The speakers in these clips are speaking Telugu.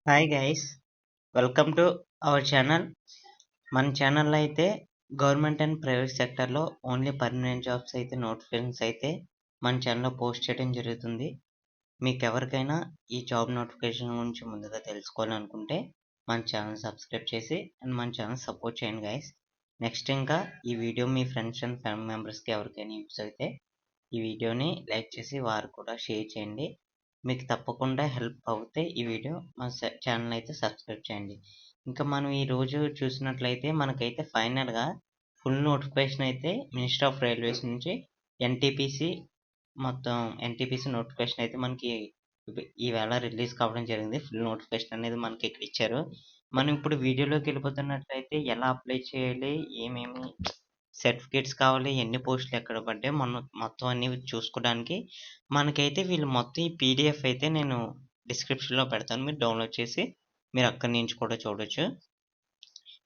Hi guys, welcome to our channel. మన ఛానల్లో అయితే గవర్నమెంట్ అండ్ ప్రైవేట్ సెక్టర్లో ఓన్లీ పర్మనెంట్ జాబ్స్ అయితే నోటిఫికేషన్స్ అయితే మన ఛానల్లో పోస్ట్ చేయడం జరుగుతుంది. మీకు ఎవరికైనా ఈ జాబ్ నోటిఫికేషన్ గురించి ముందుగా తెలుసుకోవాలనుకుంటే మన ఛానల్ సబ్స్క్రైబ్ చేసి అండ్ మన ఛానల్ సపోర్ట్ చేయండి గైస్. నెక్స్ట్ ఇంకా ఈ video me friends and family మెంబర్స్కి ఎవరికైనా యూస్ అయితే ఈ వీడియోని లైక్ చేసి వారు కూడా షేర్ చేయండి. మీకు తప్పకుండా హెల్ప్ అవుతే ఈ వీడియో మా ఛానల్ అయితే సబ్స్క్రైబ్ చేయండి. ఇంకా మనం ఈరోజు చూసినట్లయితే మనకైతే ఫైనల్గా ఫుల్ నోటిఫికేషన్ అయితే మినిస్టర్ ఆఫ్ రైల్వేస్ నుంచి ఎన్టీపీసీ మొత్తం ఎన్టీపీసీ నోటిఫికేషన్ అయితే మనకి ఈవేళ రిలీజ్ కావడం జరిగింది. ఫుల్ నోటిఫికేషన్ అనేది మనకి ఇక్కడ ఇచ్చారు. మనం ఇప్పుడు వీడియోలోకి వెళ్ళిపోతున్నట్లయితే ఎలా అప్లై చేయాలి, ఏమేమి సర్టిఫికేట్స్ కావాలి, ఎన్ని పోస్టులు ఎక్కడ పడ్డాయి మొత్తం అన్నీ చూసుకోవడానికి మనకైతే వీళ్ళు మొత్తం ఈ పీడిఎఫ్ అయితే నేను డిస్క్రిప్షన్లో పెడతాను. మీరు డౌన్లోడ్ చేసి మీరు అక్కడి నుంచి కూడా చూడొచ్చు.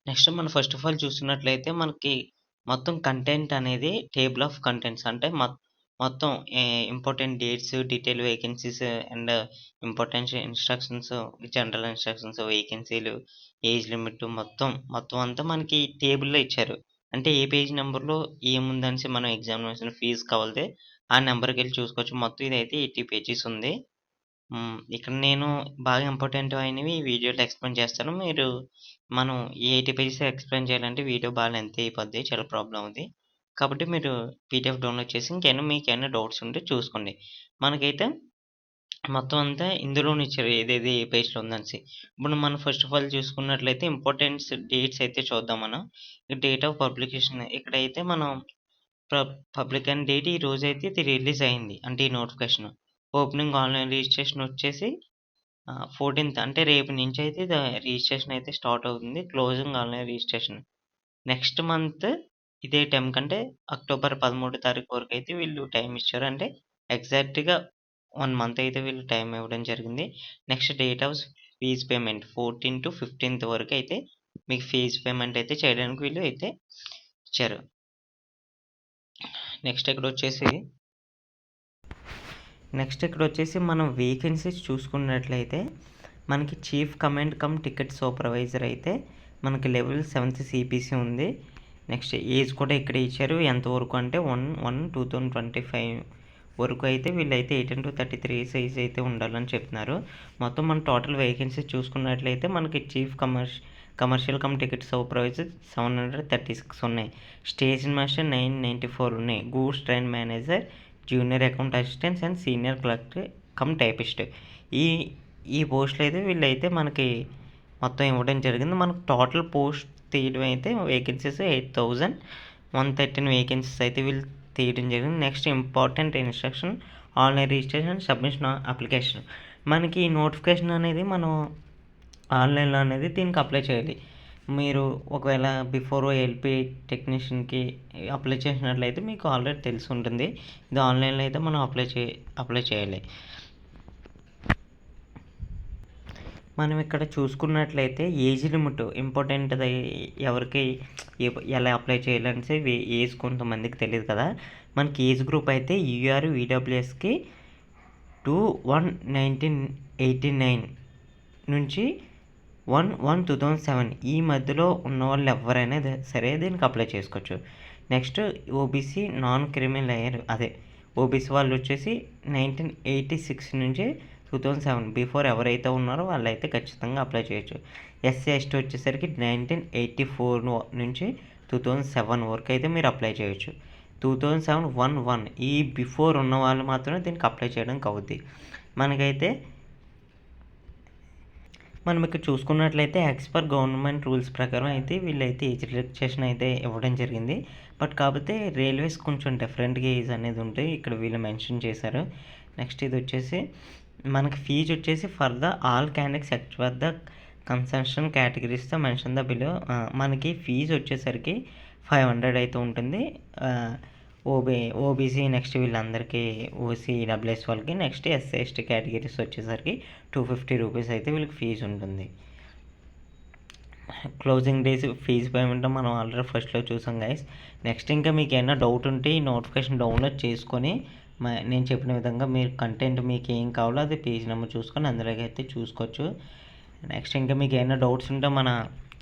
నెక్స్ట్ మనం ఫస్ట్ ఆఫ్ ఆల్ చూస్తున్నట్లయితే మనకి మొత్తం కంటెంట్ అనేది టేబుల్ ఆఫ్ కంటెంట్స్ అంటే మొత్తం important dates, detail vacancies and important instructions, general instructions, వేకెన్సీలు, ఏజ్ లిమిట్ మొత్తం అంతా మనకి టేబుల్లో ఇచ్చారు. అంటే ఏ పేజ్ నెంబర్‌లో ఏముందనేసి మనం ఎగ్జామినేషన్ ఫీజు కావాలితే ఆ నెంబర్‌కెళ్ళి చూసుకోవచ్చు. మొత్తం ఇదైతే 80 పేజెస్ ఉంది. ఇక్కడ నేను బాగా ఇంపార్టెంట్ అయినవి ఈ వీడియోలో ఎక్స్‌ప్లెయిన్ చేస్తాను. మనం ఈ 80 పేజెస్ ఎక్స్‌ప్లెయిన్ చేయాలంటే వీడియో బాగా లెంతీ అయిపోద్ది. చాలా ప్రాబ్లమ్ అవుద్ది. కాబట్టి మీరు పీడిఎఫ్ డౌన్‌లోడ్ చేసి మీకేమైనా డౌట్స్ ఉంటే చూసుకోండి. మనకైతే మొత్తం అంతా ఇందులోనే ఇచ్చారు. ఏదేది ఏ పేజ్‌లో ఉందనేసి. ఇప్పుడు మనం ఫస్ట్ ఆఫ్ ఆల్ చూసుకున్నట్లయితే ఇంపార్టెంట్స్ డేట్స్ అయితే చూద్దాం మనం. డేట్ ఆఫ్ పబ్లికేషన్ ఇక్కడైతే మనం పబ్లికేషన్ డేట్ ఈ రోజైతే ఇది రిలీజ్ అయింది. అంటే ఈ నోటిఫికేషన్. ఓపెనింగ్ ఆన్‌లైన్ రిజిస్ట్రేషన్ వచ్చేసి 14థ్ అంటే రేపు నుంచి అయితే రిజిస్ట్రేషన్ అయితే స్టార్ట్ అవుతుంది. Closing online registration. Next month ఇదే టైం కంటే అక్టోబర్ 13 తారీఖు వరకు అయితే వీళ్ళు టైం ఇచ్చారు. అంటే ఎగ్జాక్ట్‌గా 1 మంత్ అయితే వీళ్ళు టైం ఇవ్వడం జరిగింది. Next date of fees payment 14-15థ్ వరకు అయితే మీకు ఫీజ్ పేమెంట్ అయితే చేయడానికి వీళ్ళు అయితే ఇచ్చారు. నెక్స్ట్ ఇక్కడొచ్చేసి మనం వేకెన్సీస్ చూసుకున్నట్లయితే మనకి chief command come ticket supervisor అయితే మనకి లెవెల్ 7th CPC ఉంది. నెక్స్ట్ ఏజ్ కూడా ఇక్కడ ఇచ్చారు. ఎంతవరకు అంటే 1/1/2025 వరకు అయితే వీళ్ళైతే 18-33 ఏజ్ అయితే ఉండాలని చెప్తున్నారు. మొత్తం మన టోటల్ వేకెన్సీస్ చూసుకున్నట్లయితే మనకి chief commercial come ticket supervisor 736 ఉన్నాయి. స్టేషన్ మాస్టర్ 994 ఉన్నాయి. Goods train manager, junior account assistants and senior clerk cum typist ఈ పోస్టులు అయితే వీళ్ళైతే మనకి మొత్తం ఇవ్వడం జరిగింది. మనకు టోటల్ పోస్ట్ తీయడం అయితే వేకెన్సీస్ 8113 వేకెన్సీస్ అయితే వీళ్ళు తీయడం జరిగింది. Next important instruction online registration submission application. మనకి ఈ నోటిఫికేషన్ అనేది మనం ఆన్లైన్లో అనేది దీనికి అప్లై చేయాలి. మీరు ఒకవేళ బిఫోర్ ఎల్పి టెక్నీషియన్కి అప్లై చేసినట్లయితే మీకు ఆల్రెడీ తెలిసి ఉంటుంది. ఇది ఆన్లైన్లో అయితే మనం అప్లై చేయాలి. మనం ఇక్కడ చూసుకున్నట్లయితే ఏజ్ లిమిట్ ఇంపార్టెంట్ది. ఎవరికి ఎలా అప్లై చేయాలనేసి ఏజ్ కొంతమందికి తెలియదు కదా. మనకి ఏజ్ గ్రూప్ అయితే యూఆర్ ఈడబ్ల్యూఎస్కి 2/1/1989 నుంచి 1/1/2007 ఈ మధ్యలో ఉన్న వాళ్ళు ఎవరైనా సరే దీనికి అప్లై చేసుకోవచ్చు. నెక్స్ట్ ఓబీసీ నాన్ క్రిమినల్ అయ్యారు, అదే ఓబీసీ వాళ్ళు వచ్చేసి 1986 నుంచి 2007 బిఫోర్ ఎవరైతే ఉన్నారో వాళ్ళైతే ఖచ్చితంగా అప్లై చేయొచ్చు. ఎస్సీ ఎస్టీ వచ్చేసరికి 1984 నుంచి 2007 వరకు అయితే మీరు అప్లై చేయొచ్చు. 2007 ఈ బిఫోర్ ఉన్న వాళ్ళు మాత్రమే దీనికి అప్లై చేయడానికి అవుద్ది. మనకైతే మనం ఇక్కడ చూసుకున్నట్లయితే యాజ్ పర్ గవర్నమెంట్ రూల్స్ ప్రకారం అయితే వీళ్ళైతే ఏజ్ రిలాక్సేషన్ అయితే ఇవ్వడం జరిగింది. బట్ కాకపోతే రైల్వేస్ కొంచెం డిఫరెంట్గా ఏజ్ అనేది ఉంటాయి, ఇక్కడ వీళ్ళు మెన్షన్ చేశారు. నెక్స్ట్ ఇది వచ్చేసి మనకి ఫీజు వచ్చేసి for the all candidates expect the concession కేటగిరీస్తో మెన్షన్ ద బిలో. మనకి ఫీజు వచ్చేసరికి 500 అయితే ఉంటుంది. ఓబీసీ నెక్స్ట్ వీళ్ళందరికీ ఓసీ డబ్ల్యూఎస్ వాళ్ళకి, నెక్స్ట్ ఎస్సీ ఎస్టీ కేటగిరీస్ వచ్చేసరికి 250 రూపీస్ అయితే వీళ్ళకి ఫీజు ఉంటుంది. క్లోజింగ్ డేస్ ఫీజు పేమెంట్ మనం ఆల్రెడీ ఫస్ట్లో చూసాం గైస్. నెక్స్ట్ ఇంకా మీకు ఏమైనా డౌట్ ఉంటే ఈ నోటిఫికేషన్ డౌన్లోడ్ చేసుకొని నేను చెప్పిన విధంగా మీరు కంటెంట్ మీకు ఏం కావాలో అది పేజ్ నెంబర్ చూసుకొని అందులోకి అయితే చూసుకోవచ్చు. నెక్స్ట్ ఇంకా మీకు ఏమైనా డౌట్స్ ఉంటే మన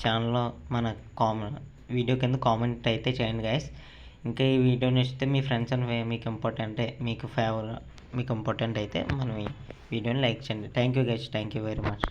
ఛానల్లో మన వీడియో కింద కామెంట్ అయితే చేయండి గైస్. ఇంకా ఈ వీడియో నచ్చితే మీ ఫ్రెండ్స్ అండ్ మీకు ఇంపార్టెంట్ అయితే మనం ఈ వీడియోని లైక్ చేయండి. Thank you guys, thank you very much.